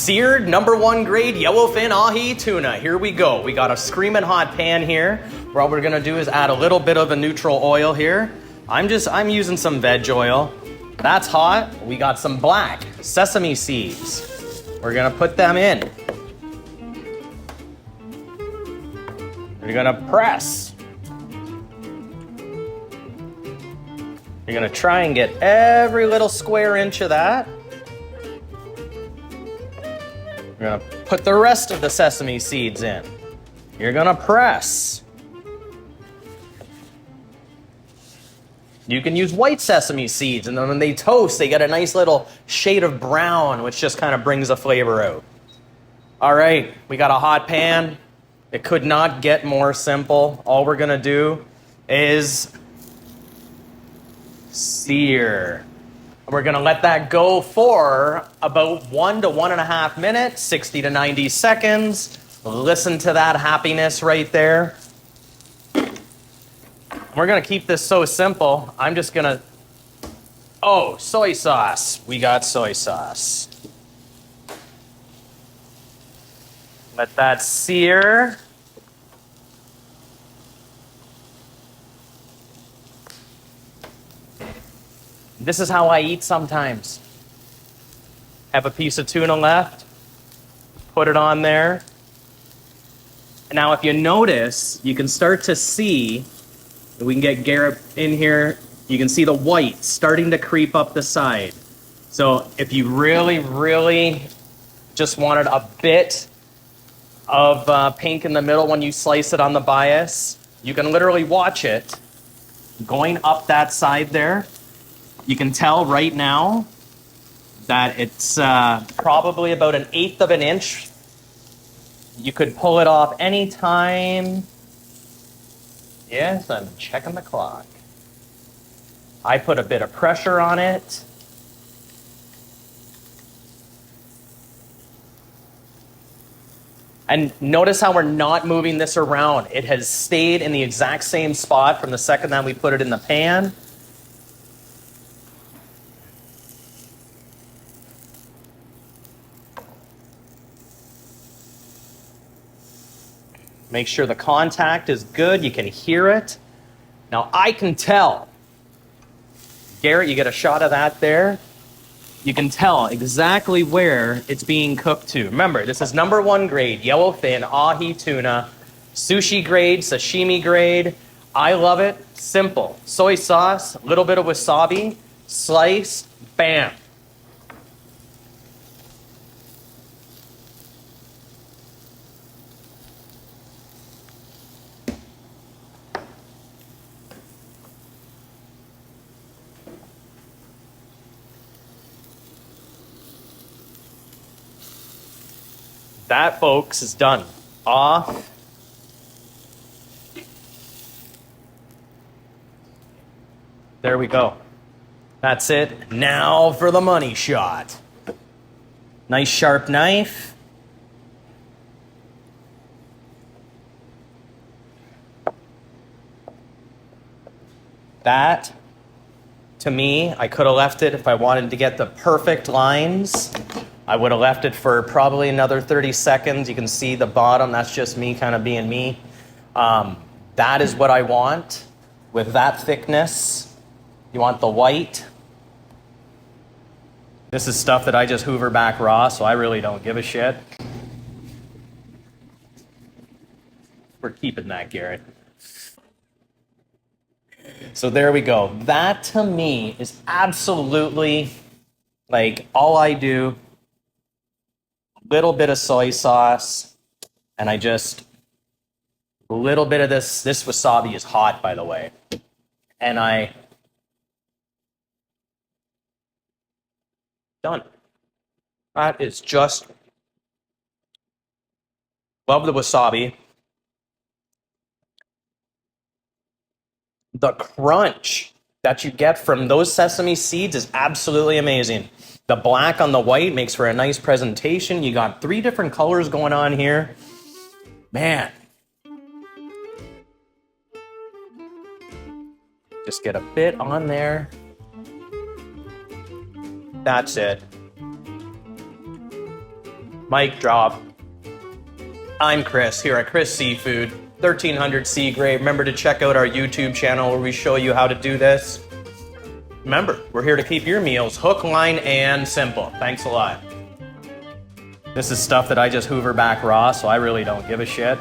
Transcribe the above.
Seared #1 grade yellowfin ahi tuna. Here we go. We got a screaming hot pan here. What we're gonna do is add a little bit of a neutral oil here. I'm using some veg oil. That's hot. We got some black sesame seeds. We're gonna put them in. You're gonna press. You're gonna try and get every little square inch of that. You're gonna put the rest of the sesame seeds in. You're gonna press. You can use white sesame seeds, and then when they toast, they get a nice little shade of brown, which just kind of brings the flavor out. All right, we got a hot pan. It could not get more simple. All we're gonna do is sear. We're gonna let that go for about 1 to 1.5 minutes, 60 to 90 seconds. Listen to that happiness right there. We're gonna keep this so simple. I'm just gonna, soy sauce. We got soy sauce. Let that sear. This is how I eat sometimes. Have a piece of tuna left, put it on there. Now, if you notice, you can start to see, we can get Garrett in here, you can see the white starting to creep up the side. So if you really, really just wanted a bit of pink in the middle when you slice it on the bias, you can literally watch it going up that side there. You can tell right now that it's probably about 1/8 of an inch. You could pull it off anytime. Yes, I'm checking the clock. I put a bit of pressure on it. And notice how we're not moving this around. It has stayed in the exact same spot from the second that we put it in the pan. Make sure the contact is good. You can hear it. Now I can tell. Garrett, you get a shot of that there. You can tell exactly where it's being cooked to. Remember, this is #1 grade yellowfin ahi tuna, sushi grade, sashimi grade. I love it. Simple. Soy sauce, a little bit of wasabi, slice, bam. That, folks, is done. Off. There we go. That's it. Now for the money shot. Nice sharp knife. That, to me, I could have left it if I wanted to get the perfect lines. I would have left it for probably another 30 seconds. You can see the bottom. That's just me kind of being me. That is what I want with that thickness. You want the white. This is stuff that I just hoover back raw, so I really don't give a shit. We're keeping that, Garrett. So there we go. That, to me, is absolutely like all I do. Little bit of soy sauce, and a little bit of this. This wasabi is hot, by the way. And done. That is just, love the wasabi. The crunch that you get from those sesame seeds is absolutely amazing. The black on the white makes for a nice presentation. You got 3 different colors going on here. Man. Just get a bit on there. That's it. Mic drop. I'm Chris here at Chris Seafood, 1300 Seagrave. Remember to check out our YouTube channel where we show you how to do this. Remember, we're here to keep your meals hook, line, and simple. Thanks a lot. This is stuff that I just hoover back raw, so I really don't give a shit.